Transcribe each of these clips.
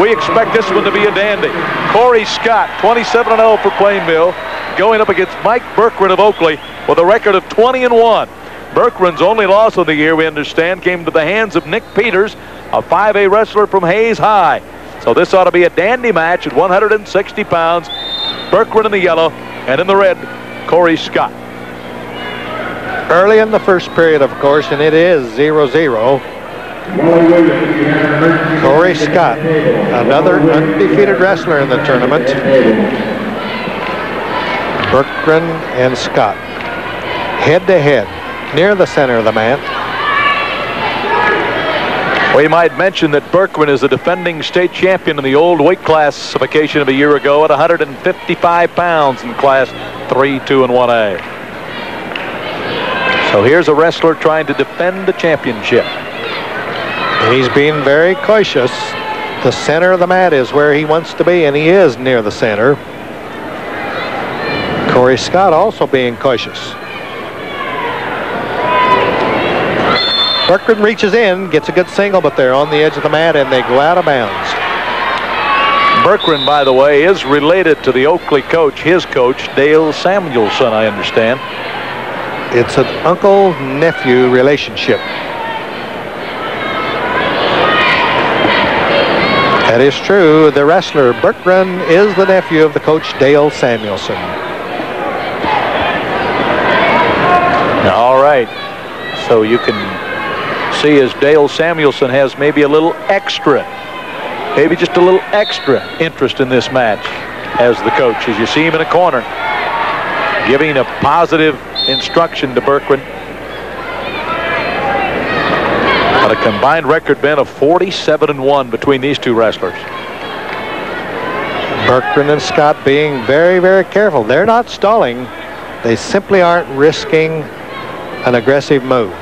we expect this one to be a dandy. Corey Scott, 27-0 for Plainville, going up against Mike Berkran of Oakley with a record of 20-1. Berkran's only loss of the year, we understand, came to the hands of Nick Peters, a 5A wrestler from Hayes High. So this ought to be a dandy match at 160 pounds. Berkran in the yellow, and in the red, Corey Scott. Early in the first period, of course, and it is 0-0. Corey Scott, another undefeated wrestler in the tournament. Berkran and Scott, head-to-head, near the center of the mat. We might mention that Berkran is the defending state champion in the old weight classification of a year ago at 155 pounds in class 3, 2, and 1A. So here's a wrestler trying to defend the championship. He's being very cautious. The center of the mat is where he wants to be, and he is near the center. Corey Scott also being cautious. Berkran reaches in, gets a good single, but they're on the edge of the mat and they go out of bounds. Berkran, by the way, is related to the Oakley coach, his coach, Dale Samuelson, I understand. It's an uncle-nephew relationship. That is true. The wrestler, Berkran, is the nephew of the coach, Dale Samuelson. All right. So you can see as Dale Samuelson has maybe a little extra, maybe just a little extra interest in this match as the coach, as you see him in a corner, giving a positive instruction to Berkran. But a combined record, Ben, of 47-1 between these two wrestlers. Berkran and Scott being very, very careful. They're not stalling. They simply aren't risking an aggressive move.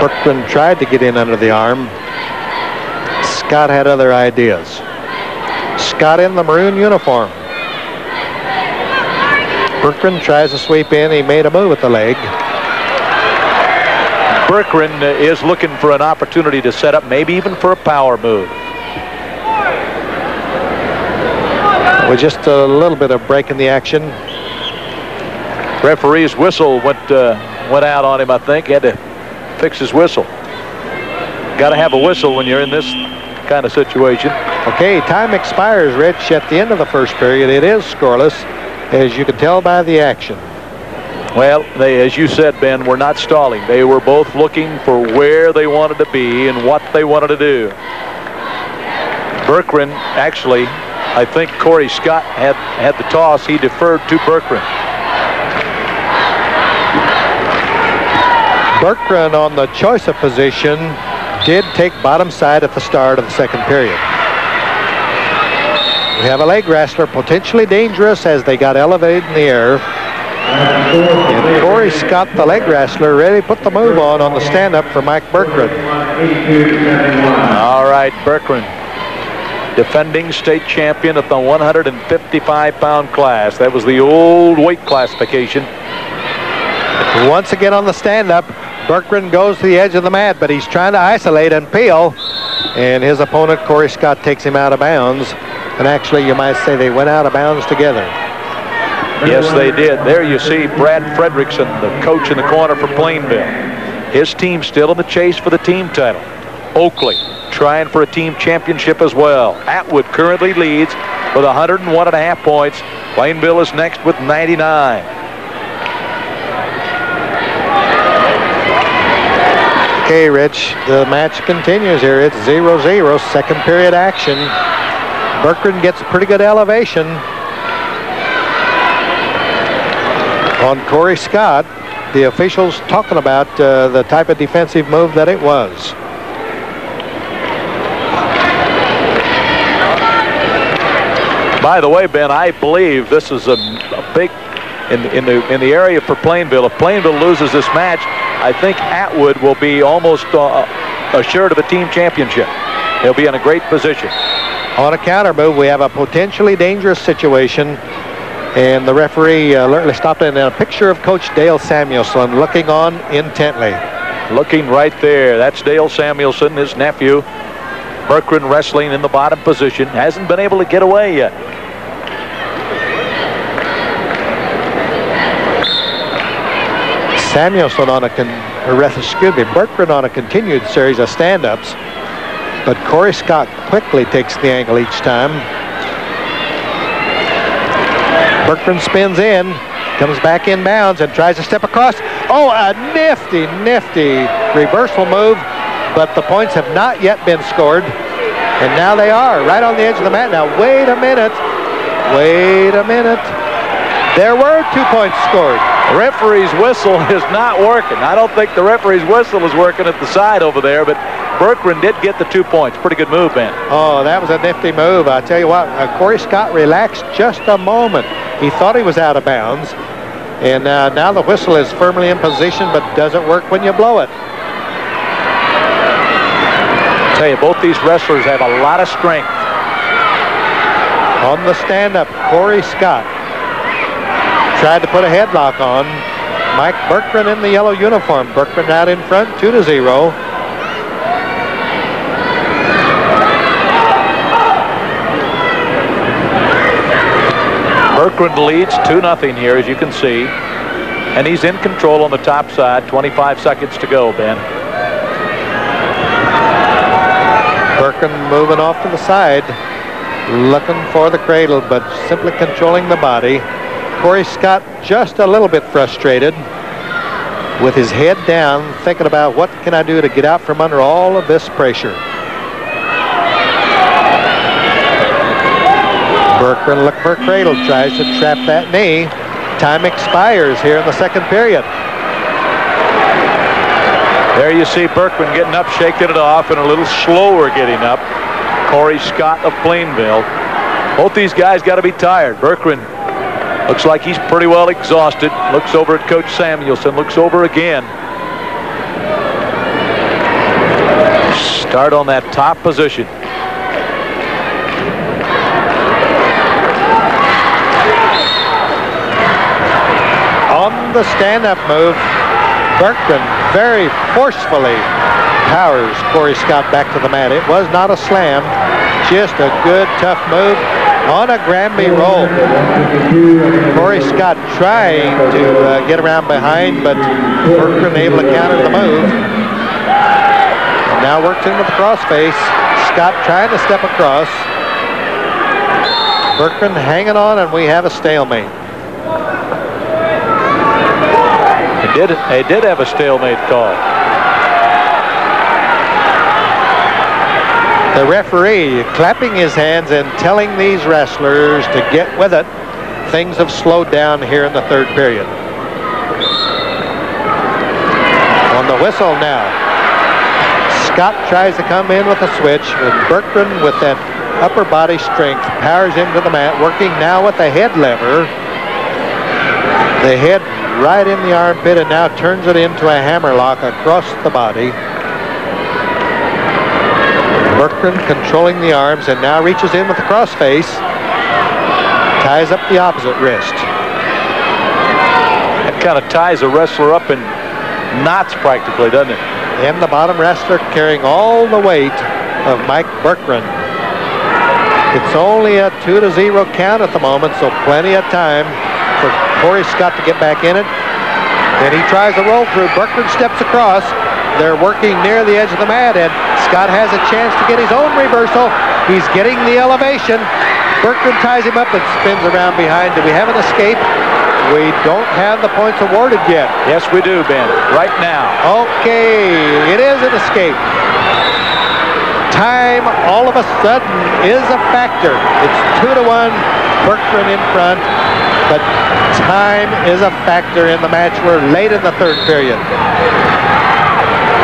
Berkran tried to get in under the arm. Scott had other ideas. Scott in the maroon uniform. Berkran tries to sweep in. He made a move at the leg. Berkran is looking for an opportunity to set up, maybe even for a power move. With just a little bit of break in the action. Referee's whistle went out on him, I think. He had to fix his whistle. Got to have a whistle when you're in this kind of situation. Okay, time expires, Rich, at the end of the first period. It is scoreless, as you can tell by the action. Well, they, as you said, Ben, were not stalling. They were both looking for where they wanted to be and what they wanted to do. Berkran, actually, I think Corey Scott had the toss. He deferred to Berkran. Berkran, on the choice of position, did take bottom side at the start of the second period. We have a leg wrestler, potentially dangerous as they got elevated in the air. And Corey Scott, the leg wrestler, really put the move on the stand-up for Mike Berkran. All right, Berkran, defending state champion at the 155-pound class. That was the old weight classification. Once again on the stand-up, Berkran goes to the edge of the mat, but he's trying to isolate and peel. And his opponent, Corey Scott, takes him out of bounds. And actually, you might say they went out of bounds together. Yes, they did. There you see Brad Fredrickson, the coach in the corner for Plainville. His team still in the chase for the team title. Oakley trying for a team championship as well. Atwood currently leads with 101.5 points. Plainville is next with 99. Okay, Rich, the match continues here. It's 0-0, second period action. Berkran gets pretty good elevation on Corey Scott. The officials talking about the type of defensive move that it was. By the way, Ben, I believe this is a big in the area for Plainville. If Plainville loses this match, I think Atwood will be almost assured of a team championship. He'll be in a great position. On a counter move, we have a potentially dangerous situation, and the referee alertly stopped in a picture of Coach Dale Samuelson looking on intently. looking right there. That's Dale Samuelson, his nephew. Berkran wrestling in the bottom position. Hasn't been able to get away yet. Samuelson on Berkran on a continued series of stand-ups. But Corey Scott quickly takes the angle each time. Berkran spins in, comes back inbounds and tries to step across. Oh, a nifty reversal move, but the points have not yet been scored. And now they are, right on the edge of the mat. Now, wait a minute. There were 2 points scored. The referee's whistle is not working. I don't think the referee's whistle is working at the side over there, but Berkran did get the 2 points. Pretty good move, Ben. Oh, that was a nifty move. I tell you what, Corey Scott relaxed just a moment. He thought he was out of bounds. And now the whistle is firmly in position, but doesn't work when you blow it. I tell you, both these wrestlers have a lot of strength. On the stand-up, Corey Scott tried to put a headlock on Mike Berkran in the yellow uniform. Berkran out in front, 2-0. Berkran leads 2-0 here, as you can see. And he's in control on the top side. 25 seconds to go, Ben. Berkran moving off to the side, looking for the cradle, but simply controlling the body. Corey Scott just a little bit frustrated with his head down, thinking about what can I do to get out from under all of this pressure. Berkran looking for a cradle, tries to trap that knee. Time expires here in the second period. There you see Berkran getting up, shaking it off, and a little slower getting up. Corey Scott of Plainville. Both these guys got to be tired. Berkran looks like he's pretty well exhausted. Looks over at Coach Samuelson. Looks over again. Start on that top position. On the stand-up move, Berkran very forcefully powers Corey Scott back to the mat. It was not a slam, just a good, tough move on a Granby roll. Corey Scott trying to get around behind, but Berkran able to counter the move. And now works into the crossface. Scott trying to step across. Berkran hanging on, and we have a stalemate. They did have a stalemate call. The referee clapping his hands and telling these wrestlers to get with it. Things have slowed down here in the third period. On the whistle now. Scott tries to come in with a switch, and Berkran with that upper body strength powers into the mat, working now with the head lever. The head right in the armpit, and now turns it into a hammerlock across the body. Berkran controlling the arms, and now reaches in with the crossface. Ties up the opposite wrist. That kind of ties a wrestler up in knots practically, doesn't it? And the bottom wrestler carrying all the weight of Mike Berkran. It's only a 2-0 count at the moment, so plenty of time for Corey Scott to get back in it. And he tries to roll through. Berkran steps across. They're working near the edge of the mat, and Scott has a chance to get his own reversal. He's getting the elevation. Berkran ties him up and spins around behind. Do we have an escape? We don't have the points awarded yet. Yes, we do, Ben. Right now. Okay, it is an escape. Time, all of a sudden, is a factor. It's 2-1, Berkran in front, but time is a factor in the match. We're late in the third period.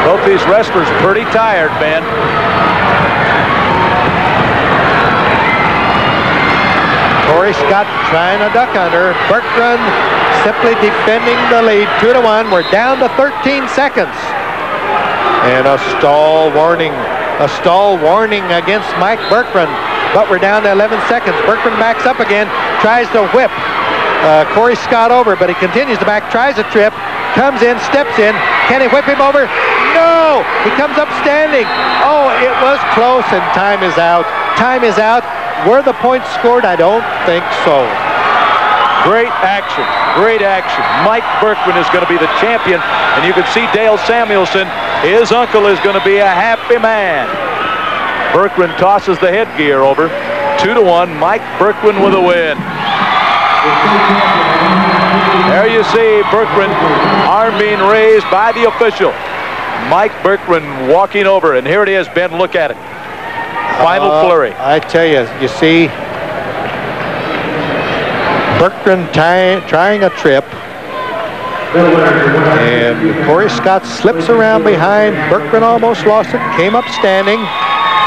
Both these wrestlers pretty tired, Ben. Corey Scott trying to duck under. Berkran simply defending the lead. 2-1. We're down to 13 seconds. And a stall warning. A stall warning against Mike Berkran. But we're down to 11 seconds. Berkran backs up again. Tries to whip Corey Scott over, but he continues to back. Tries a trip. comes in, steps in. Can he whip him over? No! He comes up standing. Oh, it was close, and time is out. Time is out. Were the points scored? I don't think so. Great action. Great action. Mike Berkman is going to be the champion, and you can see Dale Samuelson, his uncle, is going to be a happy man. Berkman tosses the headgear over. 2-1. Mike Berkman with a win. There you see Berkman, arm being raised by the official. Mike Berkman walking over, and here it is, Ben, look at it. Final flurry. I tell you, you see Berkman trying a trip, and Corey Scott slips around behind. Berkman almost lost it, came up standing,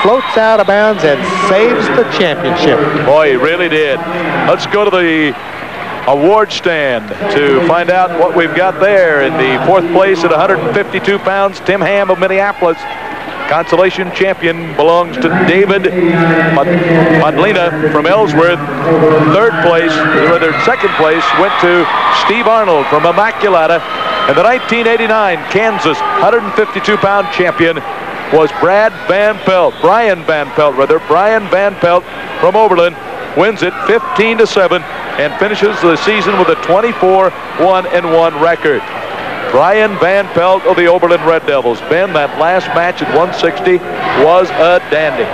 floats out of bounds, and saves the championship. Boy, he really did. Let's go to the award stand to find out what we've got there. In the fourth place at 152 pounds, Tim Ham of Minneapolis. Consolation champion belongs to David Modlina from Ellsworth. Second place went to Steve Arnold from Immaculata. And the 1989 Kansas 152-pound champion was Brian Van Pelt from Oberlin. Wins it 15-7 and finishes the season with a 24-1-1 record. Brian Van Pelt of the Oberlin Red Devils. Ben, that last match at 160 was a dandy.